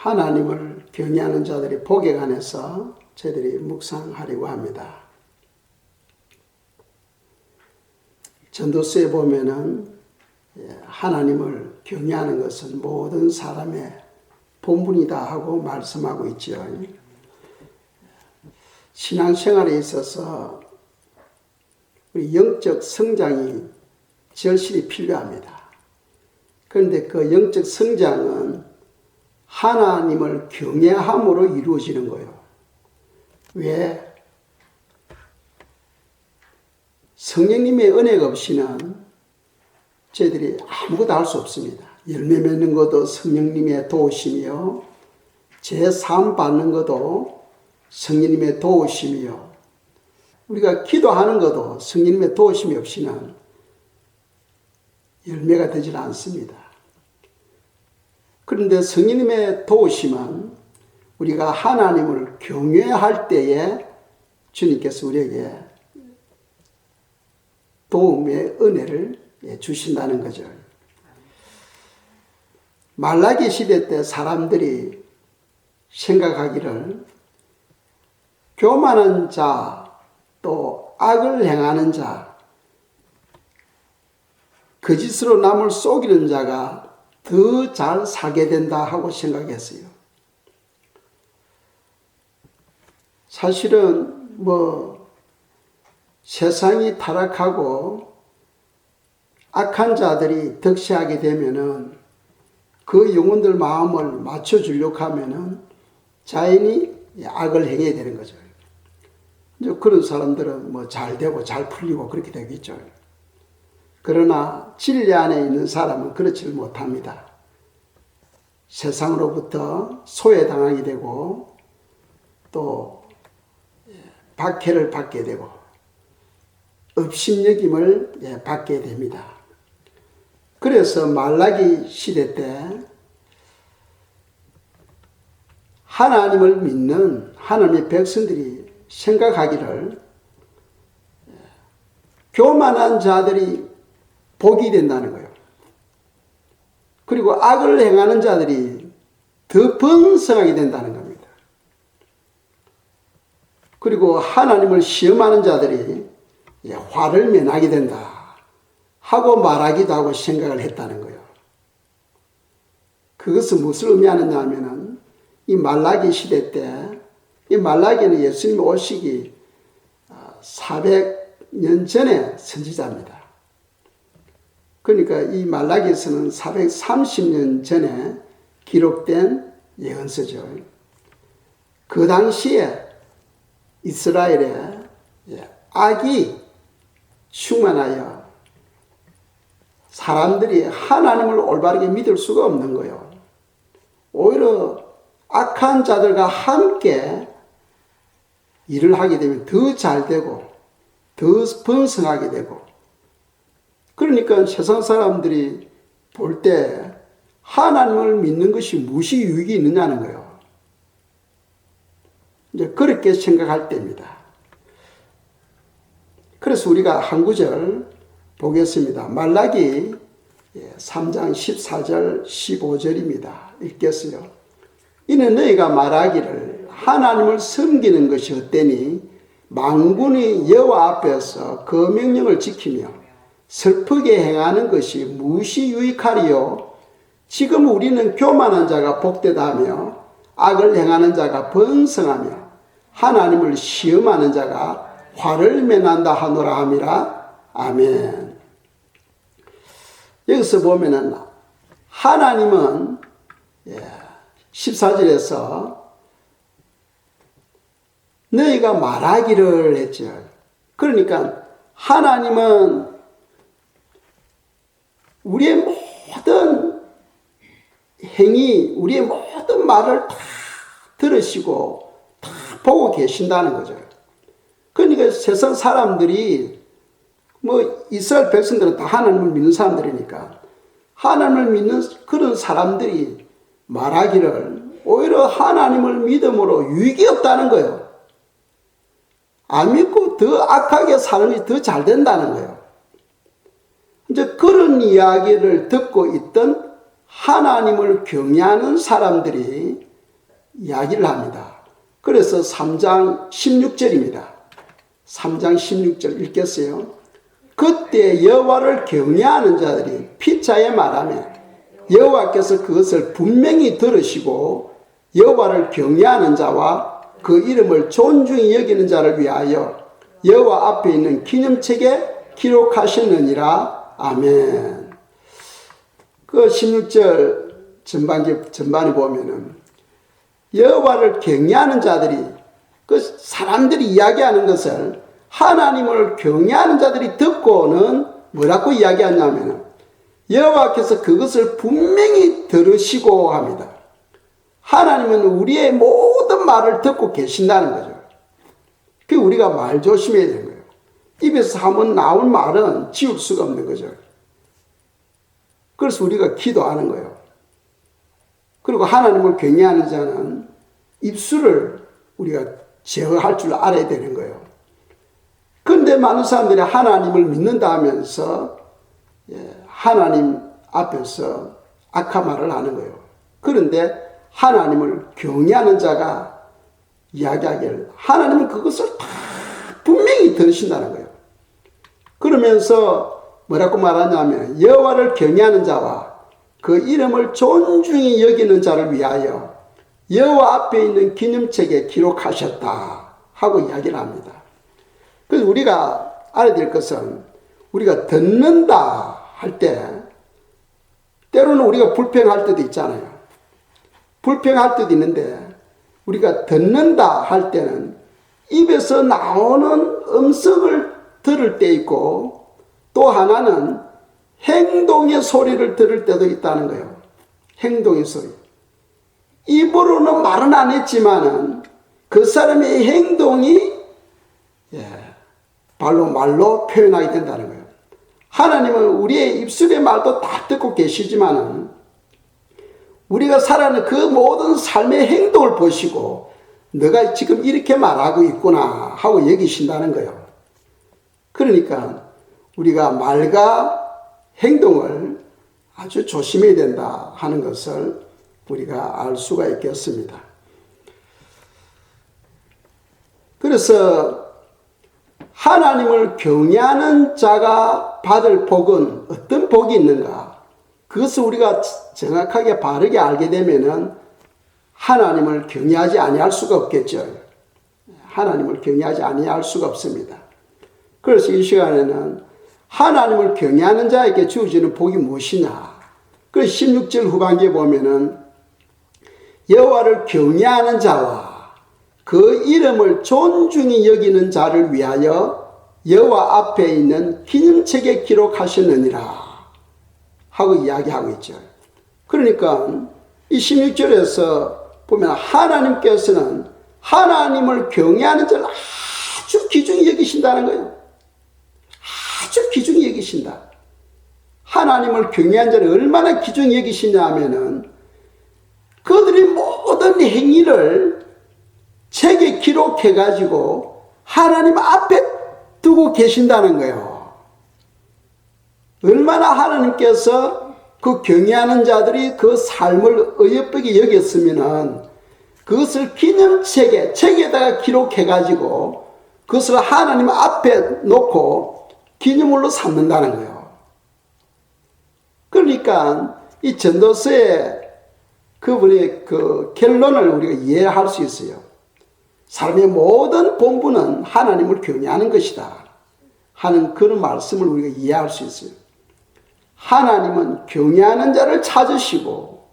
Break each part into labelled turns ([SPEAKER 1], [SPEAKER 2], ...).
[SPEAKER 1] 하나님을 경외하는 자들의 복에 관해서 저희들이 묵상하려고 합니다. 전도서에 보면은 하나님을 경외하는 것은 모든 사람의 본분이다 하고 말씀하고 있죠. 신앙생활에 있어서 우리 영적 성장이 절실히 필요합니다. 그런데 그 영적 성장은 하나님을 경외함으로 이루어지는 거예요. 왜? 성령님의 은혜가 없이는 저희들이 아무것도 할 수 없습니다. 열매 맺는 것도 성령님의 도우심이요, 제사함 받는 것도 성령님의 도우심이요, 우리가 기도하는 것도 성령님의 도우심이 없이는 열매가 되질 않습니다. 그런데 성령님의 도우심은 우리가 하나님을 경외할 때에 주님께서 우리에게 도움의 은혜를 주신다는 거죠. 말라기 시대 때 사람들이 생각하기를 교만한 자, 또 악을 행하는 자, 거짓으로 남을 속이는 자가 더 잘 살게 된다 하고 생각했어요. 사실은 세상이 타락하고 악한 자들이 득세하게 되면은 그 영혼들 마음을 맞춰주려고 하면은 자연히 악을 행해야 되는 거죠. 이제 그런 사람들은 잘 되고 잘 풀리고 그렇게 되겠죠. 그러나 진리 안에 있는 사람은 그렇지 못합니다. 세상으로부터 소외당하게 되고 또 박해를 받게 되고 업신여김을 받게 됩니다. 그래서 말라기 시대 때 하나님을 믿는 하나님의 백성들이 생각하기를 교만한 자들이 복이 된다는 거예요. 그리고 악을 행하는 자들이 더 번성하게 된다는 겁니다. 그리고 하나님을 시험하는 자들이 화를 면하게 된다 하고 말하기도 하고 생각을 했다는 거예요. 그것은 무엇을 의미하느냐 하면은 이 말라기 시대 때, 이 말라기는 예수님 오시기 400년 전에 선지자입니다. 그러니까 이 말라기에서는 430년 전에 기록된 예언서죠. 그 당시에 이스라엘에 악이 충만하여 사람들이 하나님을 올바르게 믿을 수가 없는 거예요. 오히려 악한 자들과 함께 일을 하게 되면 더 잘 되고 더 번성하게 되고, 그러니까 세상 사람들이 볼 때 하나님을 믿는 것이 무엇이 유익이 있느냐는 거예요. 이제 그렇게 생각할 때입니다. 그래서 우리가 한 구절 보겠습니다. 말라기 3장 14절 15절입니다. 읽겠어요. 이는 너희가 말하기를 하나님을 섬기는 것이 헛되니 만군의 여호와 앞에서 그 명령을 지키며 슬프게 행하는 것이 무엇이 유익하리요? 지금 우리는 교만한 자가 복되다며 악을 행하는 자가 번성하며 하나님을 시험하는 자가 화를 면한다 하노라 함이라. 아멘. 여기서 보면은 하나님은 14절에서 너희가 말하기를 했죠. 그러니까 하나님은 우리의 모든 행위, 우리의 모든 말을 다 들으시고 다 보고 계신다는 거죠. 그러니까 세상 사람들이 이스라엘 백성들은 다 하나님을 믿는 사람들이니까 하나님을 믿는 그런 사람들이 말하기를 오히려 하나님을 믿음으로 유익이 없다는 거예요. 안 믿고 더 악하게 사는 것이 더 잘 된다는 거예요. 이제 그런 이야기를 듣고 있던 하나님을 경외하는 사람들이 이야기를 합니다. 그래서 3장 16절입니다. 3장 16절 읽겠어요. 그때 여호와를 경외하는 자들이 피차에 말하며 여호와께서 그것을 분명히 들으시고 여호와를 경외하는 자와 그 이름을 존중히 여기는 자를 위하여 여호와 앞에 있는 기념책에 기록하셨느니라. 아멘. 그 16절 전반에 보면은 여호와를 경외하는 자들이, 그 사람들이 이야기하는 것을 하나님을 경외하는 자들이 듣고는 뭐라고 이야기하냐면 여호와께서 그것을 분명히 들으시고 합니다. 하나님은 우리의 모든 말을 듣고 계신다는 거죠. 그 우리가 말 조심해야 되는 거예요. 입에서 한번 나온 말은 지울 수가 없는 거죠. 그래서 우리가 기도하는 거예요. 그리고 하나님을 경외하는 자는 입술을 우리가 제어할 줄 알아야 되는 거예요. 그런데 많은 사람들이 하나님을 믿는다 하면서 하나님 앞에서 악한 말을 하는 거예요. 그런데 하나님을 경외하는 자가 이야기하기를 하나님은 그것을 다 분명히 들으신다는 거예요. 그러면서 뭐라고 말하냐면 여호와를 경외하는 자와 그 이름을 존중히 여기는 자를 위하여 여호와 앞에 있는 기념책에 기록하셨다 하고 이야기를 합니다. 그래서 우리가 알아야 될 것은 우리가 듣는다 할 때 때로는 우리가 불평할 때도 있잖아요. 불평할 때도 있는데 우리가 듣는다 할 때는 입에서 나오는 음성을 들을 때 있고 또 하나는 행동의 소리를 들을 때도 있다는 거예요. 행동의 소리. 입으로는 말은 안 했지만은 그 사람의 행동이 말로 표현하게 된다는 거예요. 하나님은 우리의 입술의 말도 다 듣고 계시지만은 우리가 살아가는 그 모든 삶의 행동을 보시고 너가 지금 이렇게 말하고 있구나 하고 여기신다는 거예요. 그러니까 우리가 말과 행동을 아주 조심해야 된다 하는 것을 우리가 알 수가 있겠습니다. 그래서 하나님을 경외하는 자가 받을 복은 어떤 복이 있는가? 그것을 우리가 정확하게 바르게 알게 되면은 하나님을 경외하지 아니할 수가 없겠죠. 하나님을 경외하지 아니할 수가 없습니다. 그래서 이 시간에는 하나님을 경외하는 자에게 주어지는 복이 무엇이냐? 그래서 16절 후반기에 보면은 여호와를 경외하는 자와 그 이름을 존중히 여기는 자를 위하여 여호와 앞에 있는 기념책에 기록하셨느니라 하고 이야기하고 있죠. 그러니까 이 16절에서 보면 하나님께서는 하나님을 경외하는 자를 아주 귀중히 여기신다는 거예요. 아주 귀중히 여기신다. 하나님을 경외하는 자를 얼마나 귀중히 여기시냐 하면은 그들이 모든 행위를 책에 기록해가지고 하나님 앞에 두고 계신다는 거예요. 얼마나 하나님께서 그 경외하는 자들이 그 삶을 어여쁘게 여겼으면은 그것을 책에다가 기록해가지고 그것을 하나님 앞에 놓고 기념물로 삼는다는 거예요. 그러니까 이 전도서의 그분의 그 결론을 우리가 이해할 수 있어요. 삶의 모든 본분은 하나님을 경외하는 것이다 하는 그런 말씀을 우리가 이해할 수 있어요. 하나님은 경외하는 자를 찾으시고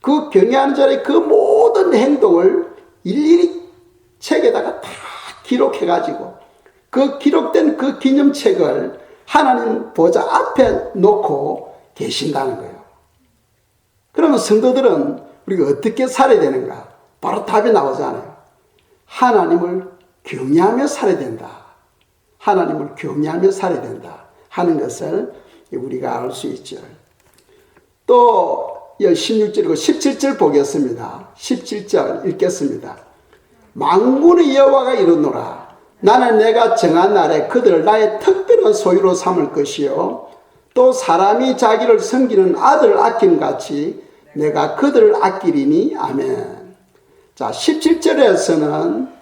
[SPEAKER 1] 그 경외하는 자의 그 모든 행동을 일일이 책에다가 다 기록해가지고 그 기록된 그 기념책을 하나님 보좌 앞에 놓고 계신다는 거예요. 그러면 성도들은 우리가 어떻게 살아야 되는가? 바로 답이 나오잖아요. 하나님을 경외하며 살아야 된다. 하나님을 경외하며 살아야 된다 하는 것을 우리가 알 수 있죠. 또 16절이고 17절 보겠습니다. 17절 읽겠습니다. 만군의 여호와가 이르노라. 나는 내가 정한 날에 그들을 나의 특별한 소유로 삼을 것이요 또 사람이 자기를 섬기는 아들을 아킴 같이 내가 그들을 아끼리니. 아멘. 자, 17절에서는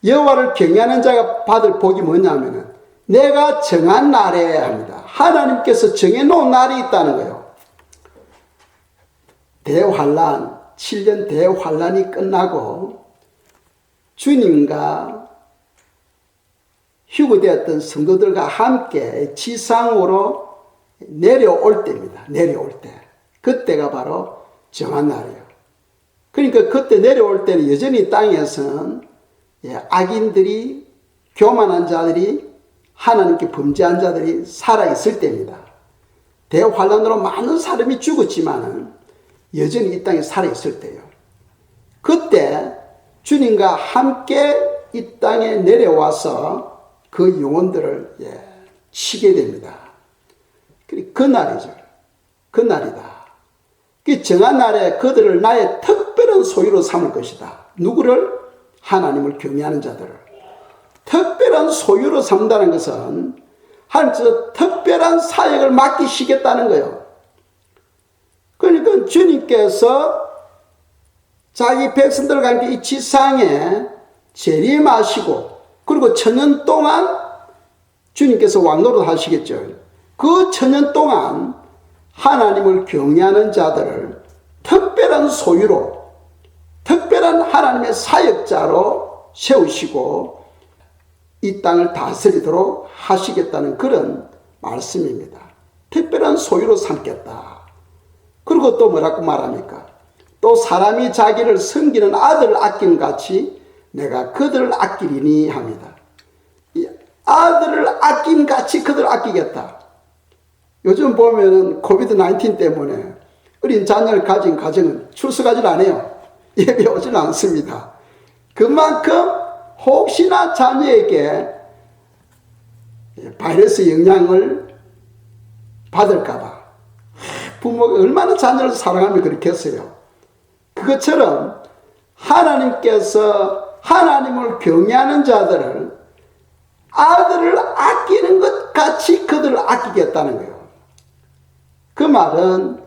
[SPEAKER 1] 여호와를 경외하는 자가 받을 복이 뭐냐면은 내가 정한 날에 합니다. 하나님께서 정해놓은 날이 있다는 거예요. 대환란, 7년 대환란이 끝나고 주님과 휴거되었던 성도들과 함께 지상으로 내려올 때입니다. 내려올 때. 그때가 바로 정한 날이에요. 그러니까 그때 내려올 때는 여전히 땅에서는 악인들이, 교만한 자들이, 하나님께 범죄한 자들이 살아있을 때입니다. 대환란으로 많은 사람이 죽었지만은 여전히 이 땅에 살아있을 때예요. 그때 주님과 함께 이 땅에 내려와서 그 영혼들을 치게 됩니다. 그 날이죠. 그 날이다. 그 정한 날에 그들을 나의 특별한 소유로 삼을 것이다. 누구를? 하나님을 경외하는 자들을. 특별한 소유로 삼는다는 것은 하나님께서 특별한 사역을 맡기시겠다는 거예요. 그러니까 주님께서 자기 백성들과 함께 이 지상에 재림하시고 그리고 천년 동안 주님께서 왕노릇 하시겠죠. 그 천년 동안 하나님을 경외하는 자들을 특별한 소유로, 특별한 하나님의 사역자로 세우시고 이 땅을 다스리도록 하시겠다는 그런 말씀입니다. 특별한 소유로 삼겠다. 그리고 또 뭐라고 말합니까? 또 사람이 자기를 섬기는 아들을 아끼는 같이 내가 그들을 아끼리니 합니다. 이 아들을 아낀 같이 그들을 아끼겠다. 요즘 보면은 코비드-19 때문에 어린 자녀를 가진 가정은 출석하지 않아요. 예배 오질 않습니다. 그만큼 혹시나 자녀에게 바이러스 영향을 받을까봐 부모가 얼마나 자녀를 사랑하면 그렇겠어요. 그것처럼 하나님께서 하나님을 경외하는 자들을 아들을 아끼는 것 같이 그들을 아끼겠다는 거예요. 그 말은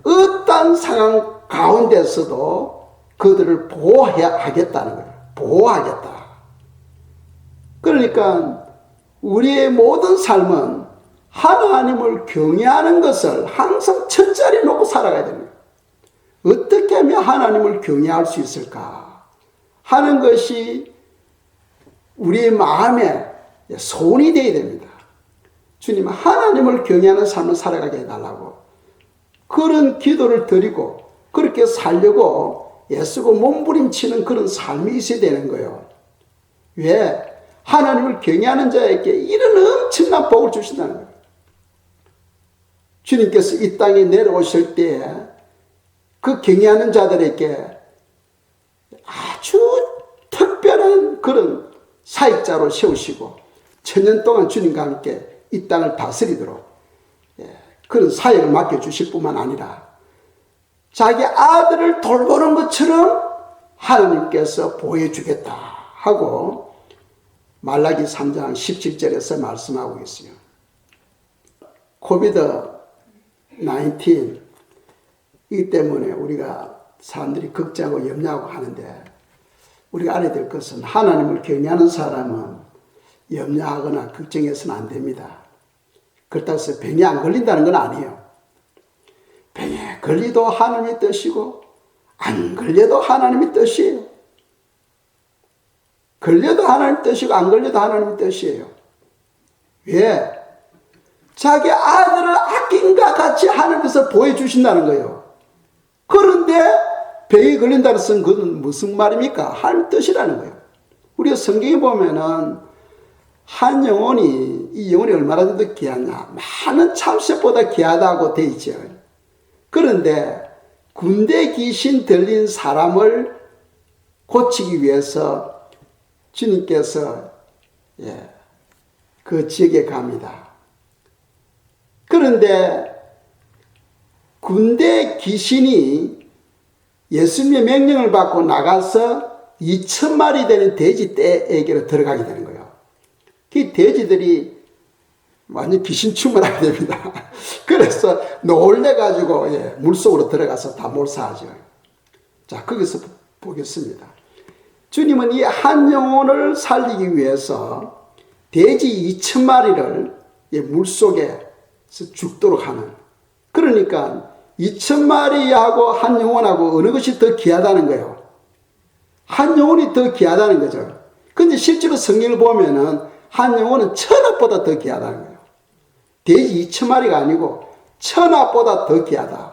[SPEAKER 1] 어떤 상황 가운데서도 그들을 보호하겠다는 거예요. 보호하겠다. 그러니까 우리의 모든 삶은 하나님을 경외하는 것을 항상 첫자리에 놓고 살아가야 됩니다. 어떻게 하면 하나님을 경외할 수 있을까 하는 것이 우리의 마음에 소원이 되어야 됩니다. 주님, 하나님을 경외하는 삶을 살아가게 해달라고 그런 기도를 드리고 그렇게 살려고 애쓰고 몸부림치는 그런 삶이 있어야 되는 거예요. 왜? 하나님을 경외하는 자에게 이런 엄청난 복을 주신다는 거예요. 주님께서 이 땅에 내려오실 때에 그 경외하는 자들에게 아주 특별한 그런 사역자로 세우시고 천년 동안 주님과 함께 이 땅을 다스리도록 그런 사역을 맡겨주실 뿐만 아니라 자기 아들을 돌보는 것처럼 하나님께서 보여주겠다 하고 말라기 3장 17절에서 말씀하고 있어요. 코비드-19 이 때문에 우리가 사람들이 걱정하고 염려하고 하는데 우리가 알아야 될 것은 하나님을 경외하는 사람은 염려하거나 걱정해서는 안 됩니다. 그렇다고 해서 병이 안 걸린다는 건 아니에요. 병에 걸리도 하나님의 뜻이고 안 걸려도 하나님의 뜻이에요. 걸려도 하나님의 뜻이고 안 걸려도 하나님의 뜻이에요. 왜? 자기 아들을 아낀과 같이 하나님께서 보여주신다는 거예요. 그런데 병에 걸린다는 것은 그건 무슨 말입니까? 하나님의 뜻이라는 거예요. 우리가 성경에 보면은 한 영혼이, 이 영혼이 얼마나 더 귀하냐. 많은 참새보다 귀하다고 돼 있죠. 그런데 군대 귀신 들린 사람을 고치기 위해서 주님께서 그 지역에 갑니다. 그런데 군대 귀신이 예수님의 명령을 받고 나가서 2,000마리 되는 돼지 떼에게로 들어가게 되는 거예요. 그 돼지들이 완전 귀신춤을 하게 됩니다. 그래서 놀래가지고 물속으로 들어가서 다 몰사하죠. 자, 거기서 보겠습니다. 주님은 이 한 영혼을 살리기 위해서 돼지 2,000마리를 물속에서 죽도록 하는, 그러니까 2,000마리하고 한 영혼하고 어느 것이 더 귀하다는 거예요. 한 영혼이 더 귀하다는 거죠. 근데 실제로 성경을 보면은 한 영혼은 천합보다 더 귀하다는 거예요. 돼지 2,000마리가 아니고 천합보다 더 귀하다.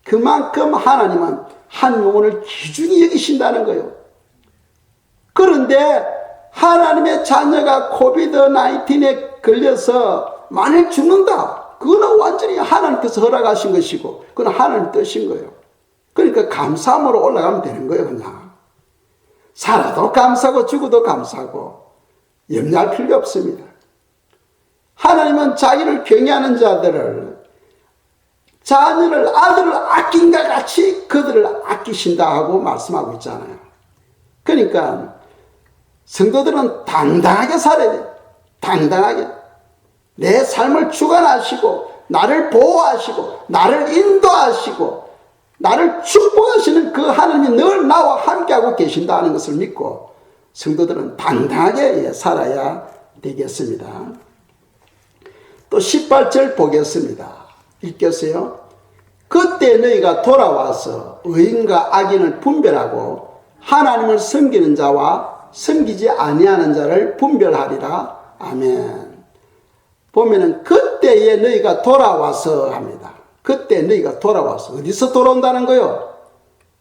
[SPEAKER 1] 그만큼 하나님은 한 영혼을 귀중히 여기신다는 거예요. 그런데 하나님의 자녀가 코비드-19에 걸려서 만일 죽는다, 그거는 완전히 하나님께서 허락하신 것이고 그건 하나님 뜻인 거예요. 그러니까 감사함으로 올라가면 되는 거예요. 그냥 살아도 감사하고 죽어도 감사하고 염려할 필요 없습니다. 하나님은 자기를 경외하는 자들을, 자녀를, 아들을 아낀과 같이 그들을 아끼신다 하고 말씀하고 있잖아요. 그러니까 성도들은 당당하게 살아야 돼요. 당당하게. 내 삶을 주관하시고 나를 보호하시고 나를 인도하시고 나를 축복하시는 그 하나님이 늘 나와 함께하고 계신다는 것을 믿고 성도들은 당당하게 살아야 되겠습니다. 또 18절 보겠습니다. 읽겠어요. 그때 너희가 돌아와서 의인과 악인을 분별하고 하나님을 섬기는 자와 섬기지 아니하는 자를 분별하리라. 아멘. 보면은 그때에 너희가 돌아와서 합니다. 그때 너희가 돌아와서, 어디서 돌아온다는 거요?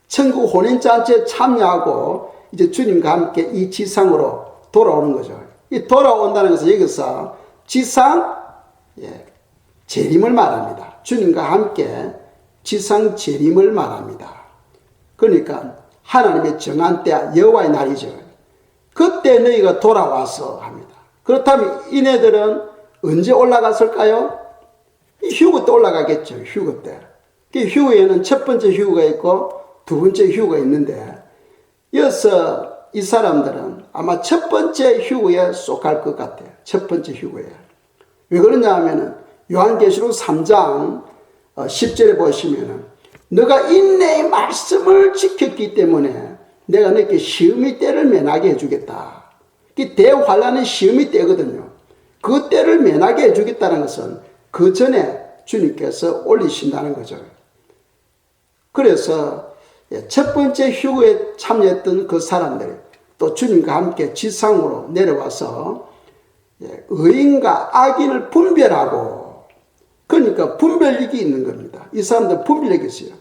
[SPEAKER 1] 천국 혼인잔치에 참여하고 이제 주님과 함께 이 지상으로 돌아오는 거죠. 이 돌아온다는 것은 여기서 지상 재림을 말합니다. 주님과 함께 지상 재림을 말합니다. 그러니까 하나님의 정한 때, 여호와의 날이죠. 그때 너희가 돌아와서 합니다. 그렇다면 이네들은 언제 올라갔을까요? 휴거 때 올라가겠죠. 휴거 때. 휴거에는 첫 번째 휴거가 있고 두 번째 휴거가 있는데, 여기서 이 사람들은 아마 첫 번째 휴거에 속할 것 같아요. 첫 번째 휴거에. 왜 그러냐 하면은 요한계시록 3장 10절에 보시면은 너가 인내의 말씀을 지켰기 때문에 내가 너에게 시험의 때를 면하게 해주겠다. 이 대환란의 시험의 때거든요. 그 때를 면하게 해주겠다는 것은 그 전에 주님께서 올리신다는 거죠. 그래서 첫 번째 휴거에 참여했던 그 사람들이 또 주님과 함께 지상으로 내려와서 의인과 악인을 분별하고, 그러니까 분별력이 있는 겁니다. 이 사람들 분별력이 있어요.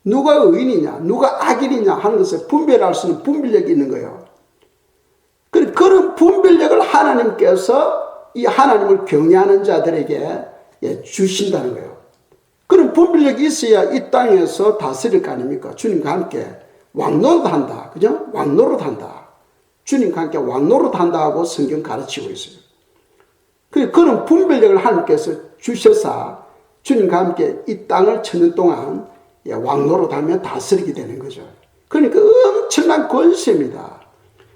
[SPEAKER 1] 누가 의인이냐 누가 악인이냐 하는 것을 분별할 수 있는 분별력이 있는 거예요. 그런 분별력을 하나님께서 이 하나님을 경외하는 자들에게 주신다는 거예요. 그런 분별력이 있어야 이 땅에서 다스릴 거 아닙니까? 주님과 함께 왕노릇한다. 그죠? 왕노릇한다. 주님과 함께 왕노릇한다 하고 성경 가르치고 있어요. 그런 분별력을 하나님께서 주셔서 주님과 함께 이 땅을 천년 동안 왕노릇하며 다스리게 되는 거죠. 그러니까 엄청난 권세입니다.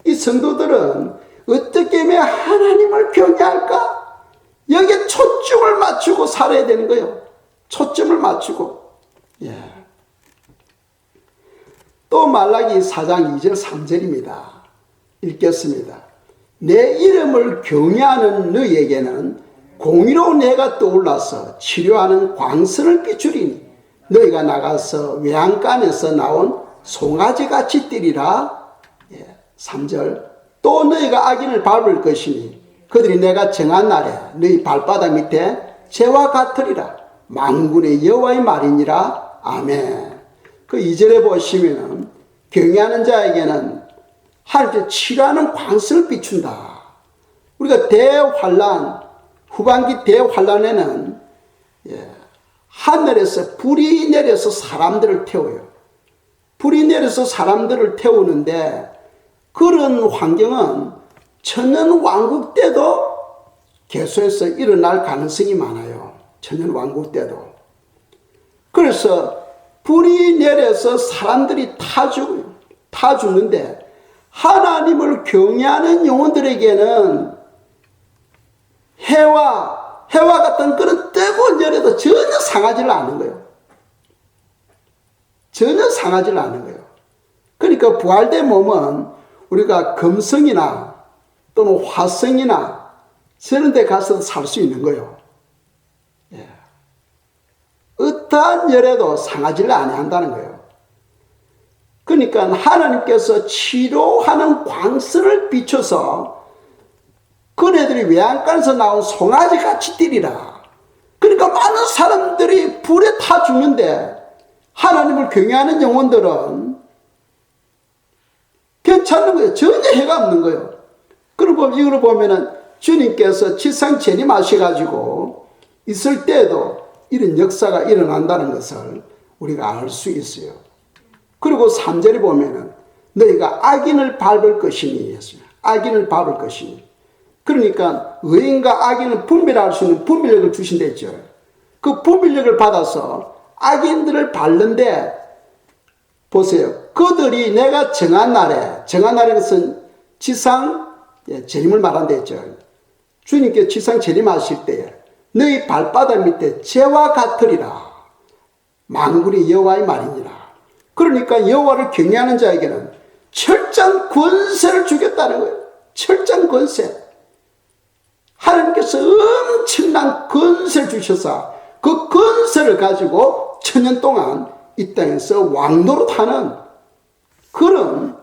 [SPEAKER 1] 이 성도들은 어떻게 하면 하나님을 경외할까? 여기에 초점을 맞추고 살아야 되는 거예요. 초점을 맞추고. 또 말라기 4장 2절 3절입니다. 읽겠습니다. 내 이름을 경외하는 너희에게는 공의로운 해가 떠올라서 치료하는 광선을 비추리니 너희가 나가서 외양간에서 나온 송아지같이 뛰리라. 3절 또 너희가 악인을 밟을 것이니 그들이 내가 정한 날에 너희 발바닥 밑에 재와 같으리라. 만군의 여호와의 말이니라. 아멘. 그 2절에 보시면 경외하는 자에게는 하나님께 치료하는 광선을 비춘다. 우리가 대환란, 후반기 대환란에는 하늘에서 불이 내려서 사람들을 태워요. 불이 내려서 사람들을 태우는데 그런 환경은 천년왕국 때도 계속해서 일어날 가능성이 많아요. 천년왕국 때도. 그래서 불이 내려서 사람들이 타 죽는데 하나님을 경외하는 영혼들에게는 해와 같은 그런 뜨거운 열에도 전혀 상하지를 않는 거예요. 전혀 상하지를 않는 거예요. 그러니까 부활된 몸은 우리가 금성이나 또는 화성이나 저런 데 가서 살 수 있는 거예요. 예. 어떠한 열에도 상하지를 아니한다는 거예요. 그러니까 하나님께서 치료하는 광선을 비춰서 그네들이 외양간에서 나온 송아지 같이 뛰리라. 그러니까 많은 사람들이 불에 타 죽는데 하나님을 경외하는 영혼들은 괜찮은 거예요. 전혀 해가 없는 거예요. 그리고 이걸 보면은 주님께서 지상 재림하셔가지고 있을 때에도 이런 역사가 일어난다는 것을 우리가 알 수 있어요. 그리고 3절에 보면은 너희가 악인을 밟을 것이니 했어요. 악인을 밟을 것이니. 그러니까 의인과 악인을 분별할 수 있는 분별력을 주신댔죠. 그 분별력을 받아서 악인들을 밟는데 보세요. 그들이 내가 정한 날에 것은 지상 재림을 말한댔죠. 주님께 지상 재림하실 때에 너희 발바닥 밑에 재와 같으리라. 만군의 여호와의 말이니라. 그러니까 여호와를 경외하는 자에게는 철저한 권세를 주겠다는 거예요. 철저한 권세. 하나님께서 엄청난 권세를 주셔서 그 권세를 가지고 천년 동안 이 땅에서 왕노릇하는 그런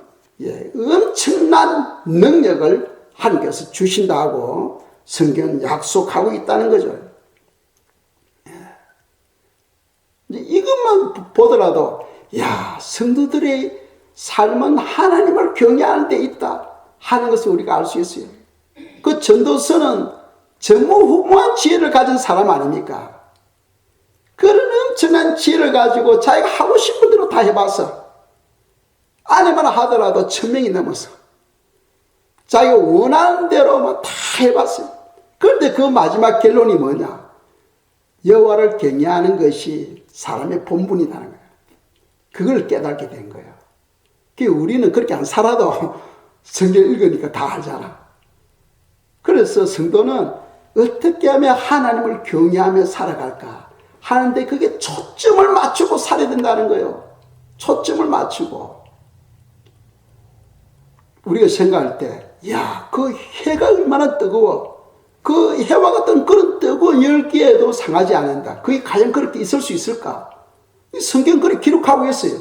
[SPEAKER 1] 엄청난 능력을 하나님께서 주신다고 성경은 약속하고 있다는 거죠. 이것만 보더라도 야, 성도들의 삶은 하나님을 경외하는 데 있다 하는 것을 우리가 알 수 있어요. 그 전도서는 전무후무한 지혜를 가진 사람 아닙니까? 그런 엄청난 지혜를 가지고 자기가 하고 싶은 대로 다 해봤어. 아내만 하더라도 1000명이 넘어서 자기가 원하는 대로만 다 해봤어요. 그런데 그 마지막 결론이 뭐냐? 여호와를 경외하는 것이 사람의 본분이라는 거예요. 그걸 깨닫게 된 거예요. 우리는 그렇게 안 살아도 성경 읽으니까 다 알잖아. 그래서 성도는 어떻게 하면 하나님을 경외하며 살아갈까 하는데 그게 초점을 맞추고 살아야 된다는 거예요. 초점을 맞추고. 우리가 생각할 때, 야, 그 해가 얼마나 뜨거워. 그 해와 같은 그런 뜨거운 열기에도 상하지 않는다. 그게 과연 그렇게 있을 수 있을까? 성경 그렇게 기록하고 있어요.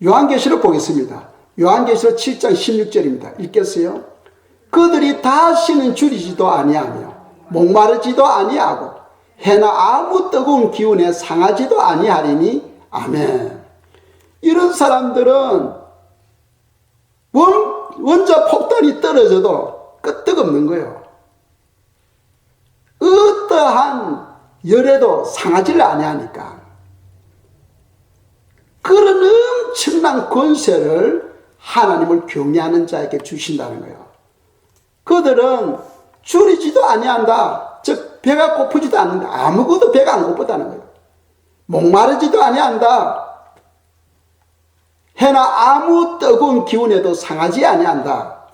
[SPEAKER 1] 요한계시록 보겠습니다. 요한계시록 7장 16절입니다. 읽겠어요? 그들이 다시는 줄이지도 아니하며 목마르지도 아니하고 해나 아무 뜨거운 기운에 상하지도 아니하리니 아멘. 이런 사람들은 원자 폭탄이 떨어져도 끄떡없는 거예요. 어떠한 열에도 상하지를 아니하니까 그런 엄청난 권세를 하나님을 경외하는 자에게 주신다는 거예요. 그들은 줄이지도 아니한다. 즉 배가 고프지도 않는다. 아무것도 배가 안 고프다는 거예요. 목마르지도 아니한다. 해나 아무 뜨거운 기운에도 상하지 아니한다.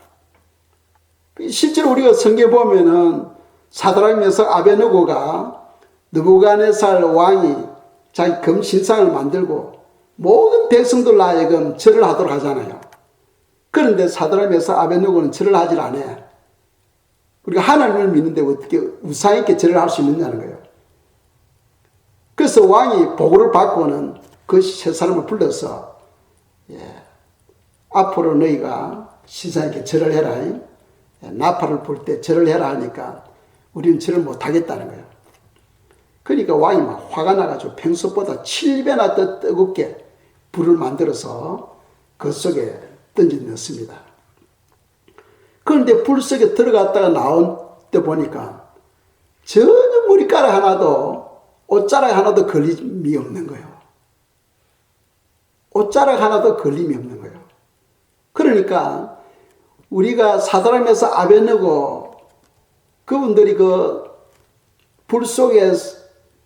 [SPEAKER 1] 실제로 우리가 성경에 보면은 사드락 메삭 아베느고가 느부갓네살 왕이 자기 금신상을 만들고 모든 백성들 하여금 절을 하도록 하잖아요. 그런데 사드락 메삭 아베느고는 절을 하질 않아요. 우리가 하나님을 믿는데 어떻게 우상 있게 절을 할 수 있느냐는 거예요. 그래서 왕이 보고를 받고는 그 세 사람을 불러서 앞으로 너희가 시사에게 절을 해라. 나팔을 불 때 절을 해라 하니까 우리는 절을 못하겠다는 거예요. 그러니까 왕이 막 화가 나가지고 평소보다 7배나 더 뜨겁게 불을 만들어서 그 속에 던져 넣습니다. 그런데 불 속에 들어갔다가 나온 때 보니까 전혀 머리카락 하나도 옷자락 하나도 걸림이 없는 거예요. 옷자락 하나도 걸림이 없는 거예요. 그러니까 우리가 사드락 메삭 아베느고 그분들이 그 불 속에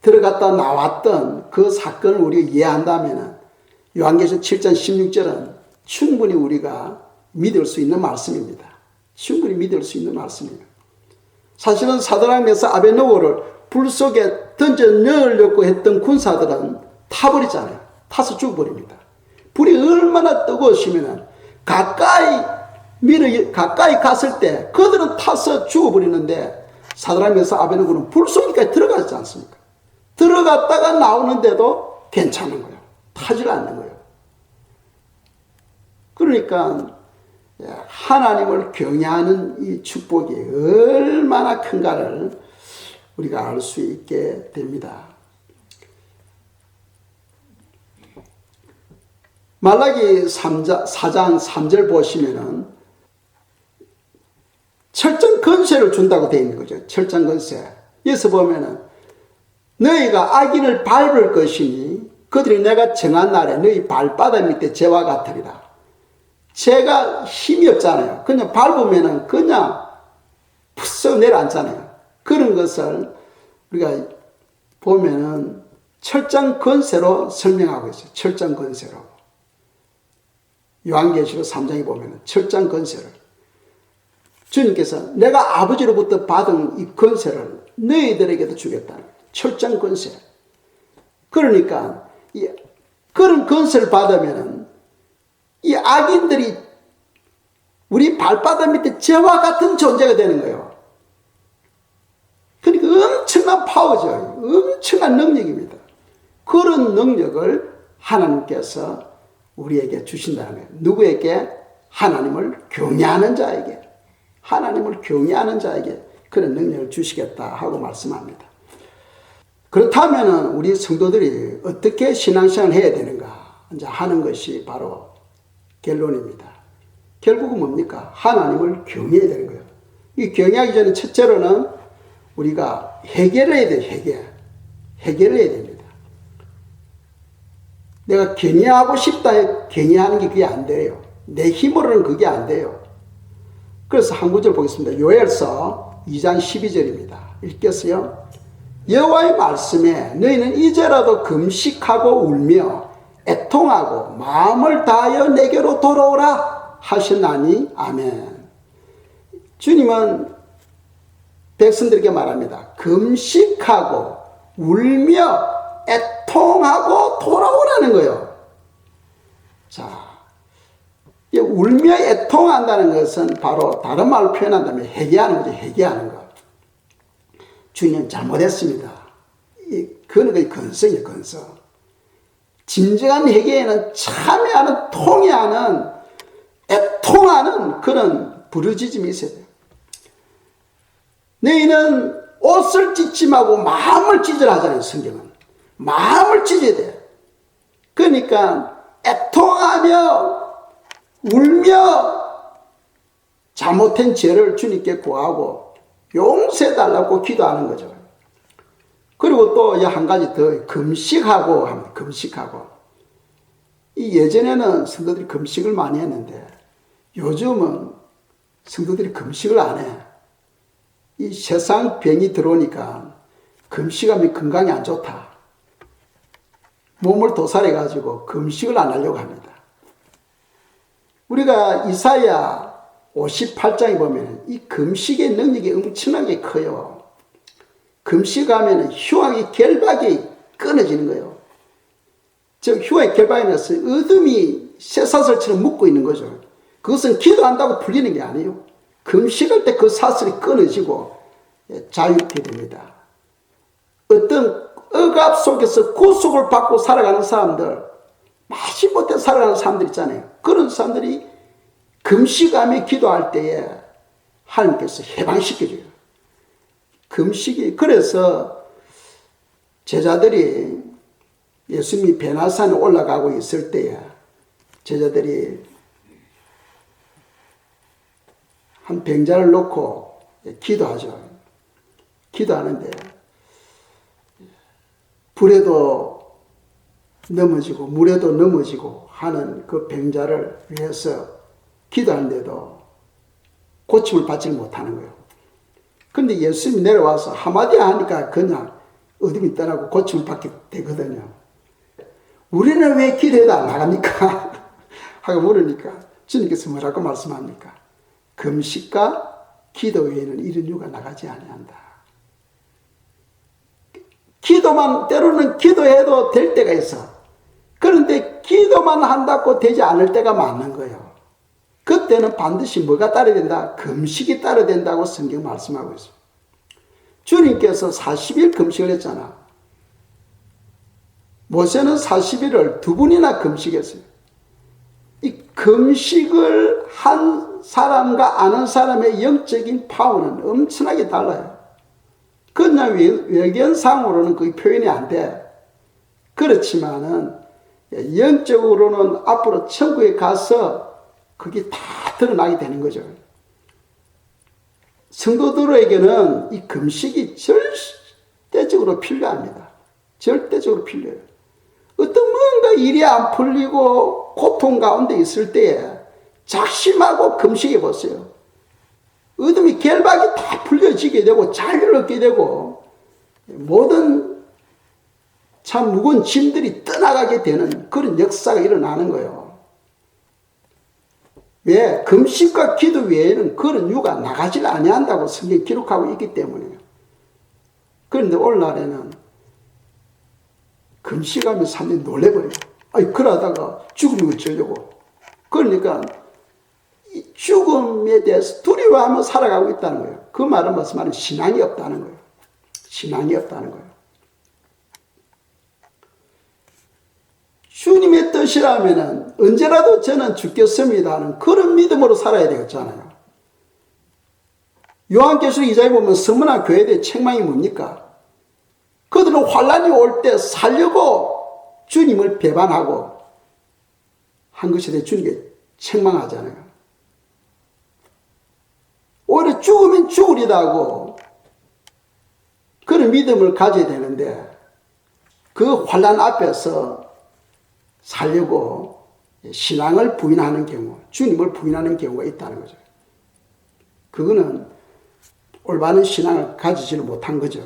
[SPEAKER 1] 들어갔다 나왔던 그 사건을 우리가 이해한다면 요한계시록 7장 16절은 충분히 우리가 믿을 수 있는 말씀입니다. 충분히 믿을 수 있는 말씀이에요. 사실은 사드락 메삭 아베느고를 불 속에 던져 넣으려고 했던 군사들은 타버리잖아요. 타서 죽어버립니다. 불이 얼마나 뜨거우시면 가까이 갔을 때 그들은 타서 죽어버리는데 사드락 메삭 아베드고는 불 속까지 들어가지 않습니까? 들어갔다가 나오는데도 괜찮은 거예요. 타질 않는 거예요. 그러니까 하나님을 경외하는 이 축복이 얼마나 큰가를 우리가 알 수 있게 됩니다. 말라기 4장 3절 보시면은 철장 건세를 준다고 되어 있는 거죠. 철장 건세. 여기서 보면은 너희가 악인을 밟을 것이니 그들이 내가 정한 날에 너희 발바닥 밑에 재와 같으리라. 재가 힘이 없잖아요. 그냥 밟으면은 그냥 푸썩 내려앉잖아요. 그런 것을 우리가 보면은 철장 건세로 설명하고 있어요. 철장 건세로. 요한계시록 3장에 보면은 철장 건세를 주님께서 내가 아버지로부터 받은 이 건세를 너희들에게도 주겠다. 철장 건세. 그러니까 그런 건세를 받으면은 이 악인들이 우리 발바닥 밑에 재와 같은 존재가 되는 거예요. 그러니까 엄청난 파워죠. 엄청난 능력입니다. 그런 능력을 하나님께서 우리에게 주신다는 거예요. 누구에게? 하나님을 경외하는 자에게. 하나님을 경외하는 자에게 그런 능력을 주시겠다 하고 말씀합니다. 그렇다면 우리 성도들이 어떻게 신앙생활을 해야 되는가 이제 하는 것이 바로 결론입니다. 결국은 뭡니까? 하나님을 경외해야 되는 거예요. 이 경외하기 전에 첫째로는 우리가 해결을 해야 돼요. 해결을 해야 됩니다. 내가 경외하고 싶다 경외하는 게 그게 안 돼요. 내 힘으로는 그게 안 돼요. 그래서 한 구절 보겠습니다. 요엘서 2장 12절입니다. 읽겠어요? 여호와의 말씀에 너희는 이제라도 금식하고 울며 애통하고 마음을 다하여 내게로 돌아오라 하셨나니 아멘. 주님은 백성들에게 말합니다. 금식하고 울며 애통하고 돌아오라는 거예요. 자, 울며 애통한다는 것은 바로 다른 말로 표현한다면 회개하는 거죠. 회개하는 것. 주님 잘못했습니다. 그건 거의 건성이에요. 건성. 진정한 회개에는 참여하는, 통회하는, 애통하는 그런 부르짖음이 있어야 돼요. 너희는 옷을 찢지 말고 마음을 찢으라 하잖아요. 성경은. 마음을 찢어야 돼요. 그러니까 애통하며 울며 잘못된 죄를 주님께 구하고 용서해달라고 기도하는 거죠. 그리고 또 한 가지 더 금식하고 합니다. 금식하고. 이 예전에는 성도들이 금식을 많이 했는데 요즘은 성도들이 금식을 안 해. 이 세상 병이 들어오니까 금식하면 건강에 안 좋다. 몸을 도살해가지고 금식을 안 하려고 합니다. 우리가 이사야 58장에 보면 이 금식의 능력이 엄청나게 커요. 금식하면 흉악의 결박이 끊어지는 거예요. 즉 흉악의 결박이 나서 어둠이 쇠사슬처럼 묶고 있는 거죠. 그것은 기도한다고 풀리는 게 아니에요. 금식할 때 그 사슬이 끊어지고 자유케 됩니다. 어떤 억압 속에서 구속을 받고 살아가는 사람들, 마지못해 살아가는 사람들 있잖아요. 그런 사람들이 금식하며 기도할 때에 하나님께서 해방시켜줘요. 금식이, 그래서 제자들이 예수님이 베나산에 올라가고 있을 때에 제자들이 한 병자를 놓고 기도하죠. 기도하는데 불에도 넘어지고 물에도 넘어지고 하는 그 병자를 위해서 기도하는데도 고침을 받지 못하는 거예요. 근데 예수님이 내려와서 한마디 하니까 그냥 어둠이 떠나고 고침을 받게 되거든요. 우리는 왜 기도해도 안 나갑니까? 하고 물으니까 주님께서 뭐라고 말씀합니까? 금식과 기도 외에는 이런 이유가 나가지 아니한다. 기도만 때로는 기도해도 될 때가 있어. 그런데 기도만 한다고 되지 않을 때가 많은 거예요. 그때는 반드시 뭐가 따라야 된다? 금식이 따라야 된다고 성경 말씀하고 있어요. 주님께서 40일 금식을 했잖아. 모세는 40일을 두 번이나 금식했어요. 이 금식을 한 사람과 아는 사람의 영적인 파워는 엄청나게 달라요. 그냥 외견상으로는 그게 표현이 안 돼. 그렇지만은 영적으로는 앞으로 천국에 가서 그게 다 드러나게 되는 거죠. 성도들에게는 이 금식이 절대적으로 필요합니다. 절대적으로 필요해요. 어떤 뭔가 일이 안 풀리고 고통 가운데 있을 때에 작심하고 금식해 보세요. 어둠이 결박이 다 풀려지게 되고 자유를 얻게 되고 모든 참 무거운 짐들이 떠나가게 되는 그런 역사가 일어나는 거예요. 왜? 금식과 기도 외에는 그런 유가 나가질 아니한다고 성경이 기록하고 있기 때문이에요. 그런데 오늘날에는 금식하면 사람들이 놀래버려요. 아니, 그러다가 죽으면 어쩌려고. 그러니까 이 죽음에 대해서 두려워하며 살아가고 있다는 거예요. 그 말은 무슨 말이냐면 신앙이 없다는 거예요. 신앙이 없다는 거예요. 주님의 뜻이라면 언제라도 저는 죽겠습니다 하는 그런 믿음으로 살아야 되겠잖아요. 요한계시록 2장에 보면 서문화 교회에 대해 책망이 뭡니까? 그들은 환란이 올 때 살려고 주님을 배반하고 한 것에 대해 주님께 책망하잖아요. 오히려 죽으면 죽으리다고 그런 믿음을 가져야 되는데 그 환란 앞에서 살려고 신앙을 부인하는 경우, 주님을 부인하는 경우가 있다는 거죠. 그거는 올바른 신앙을 가지지를 못한 거죠.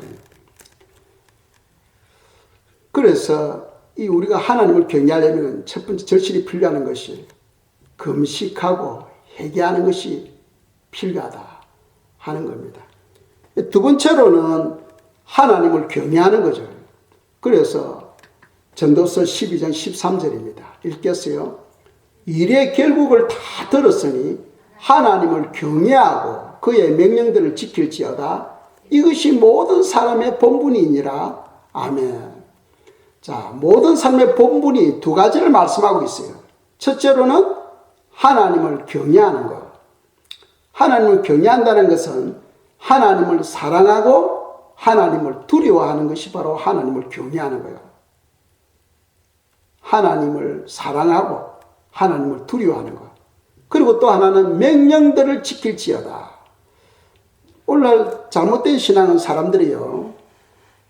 [SPEAKER 1] 그래서 이 우리가 하나님을 경외하려면 첫 번째 절실히 필요한 것이 금식하고 회개하는 것이 필요하다 하는 겁니다. 두 번째로는 하나님을 경외하는 거죠. 그래서 전도서 12장 13절입니다. 읽겠어요. 일의 결국을 다 들었으니 하나님을 경외하고 그의 명령들을 지킬지어다. 이것이 모든 사람의 본분이니라. 아멘. 자, 모든 삶의 본분이 두 가지를 말씀하고 있어요. 첫째로는 하나님을 경외하는 것. 하나님을 경외한다는 것은 하나님을 사랑하고 하나님을 두려워하는 것이 바로 하나님을 경외하는 거예요. 하나님을 사랑하고 하나님을 두려워하는 것. 그리고 또 하나는 명령들을 지킬지어다. 오늘날 잘못된 신앙은 사람들이요.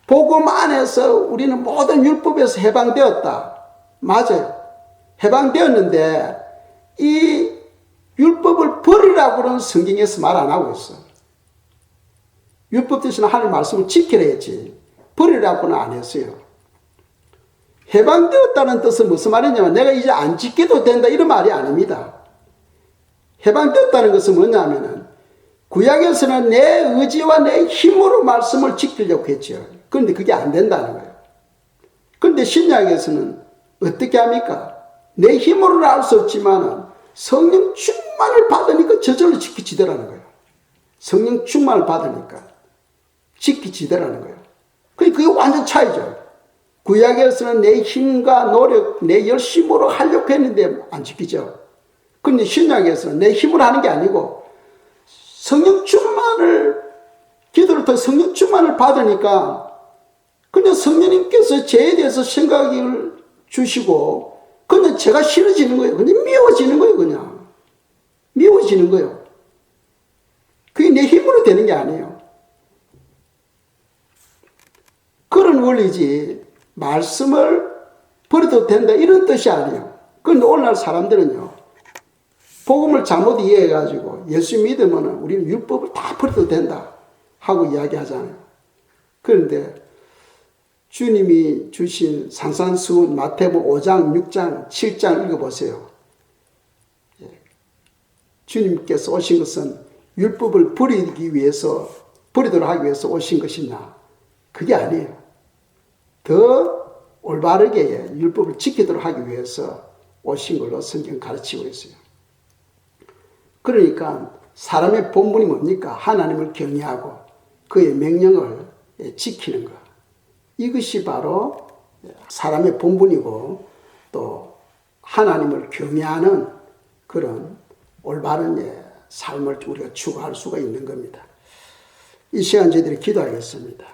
[SPEAKER 1] 복음 안에서 우리는 모든 율법에서 해방되었다. 맞아요. 해방되었는데 이 율법을 버리라고는 성경에서 말 안 하고 있어. 율법 대신 하나님 말씀을 지키라 했지. 버리라고는 안 했어요. 해방되었다는 뜻은 무슨 말이냐면 내가 이제 안 지켜도 된다 이런 말이 아닙니다. 해방되었다는 것은 뭐냐면은 구약에서는 내 의지와 내 힘으로 말씀을 지키려고 했죠. 그런데 그게 안 된다는 거예요. 그런데 신약에서는 어떻게 합니까? 내 힘으로는 알 수 없지만은 성령 충만을 받으니까 저절로 지키지더라는 거예요. 성령 충만을 받으니까 지키지더라는 거예요. 그게 완전 차이죠. 구약에서는 내 힘과 노력, 내 열심으로 하려고 했는데 안 지키죠. 그런데 신약에서는 내 힘으로 하는 게 아니고 성령 충만을, 기도를 통해 성령 충만을 받으니까 그냥 성령님께서 죄에 대해서 생각을 주시고 그냥 죄가 싫어지는 거예요. 그냥 미워지는 거예요. 그냥 미워지는 거예요. 그게 내 힘으로 되는 게 아니에요. 그런 원리지 말씀을 버려도 된다 이런 뜻이 아니에요. 그런데 오늘날 사람들은요, 복음을 잘못 이해해가지고 예수 믿으면 우리는 율법을 다 버려도 된다 하고 이야기하잖아요. 그런데 주님이 주신 산산수훈 마태복음 5장, 6장, 7장 읽어보세요. 주님께서 오신 것은 율법을 버리기 위해서, 버리도록 하기 위해서 오신 것이냐? 그게 아니에요. 더 올바르게 율법을 지키도록 하기 위해서 오신 걸로 성경 가르치고 있어요. 그러니까 사람의 본분이 뭡니까? 하나님을 경외하고 그의 명령을 지키는 것. 이것이 바로 사람의 본분이고 또 하나님을 경외하는 그런 올바른 삶을 우리가 추구할 수가 있는 겁니다. 이 시간 저희들이 기도하겠습니다.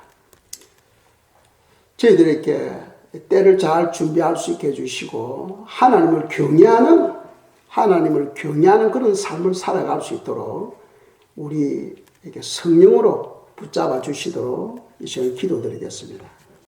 [SPEAKER 1] 저희들에게 때를 잘 준비할 수 있게 해주시고 하나님을 경외하는 그런 삶을 살아갈 수 있도록 우리에게 성령으로 붙잡아 주시도록 이 시간 기도드리겠습니다.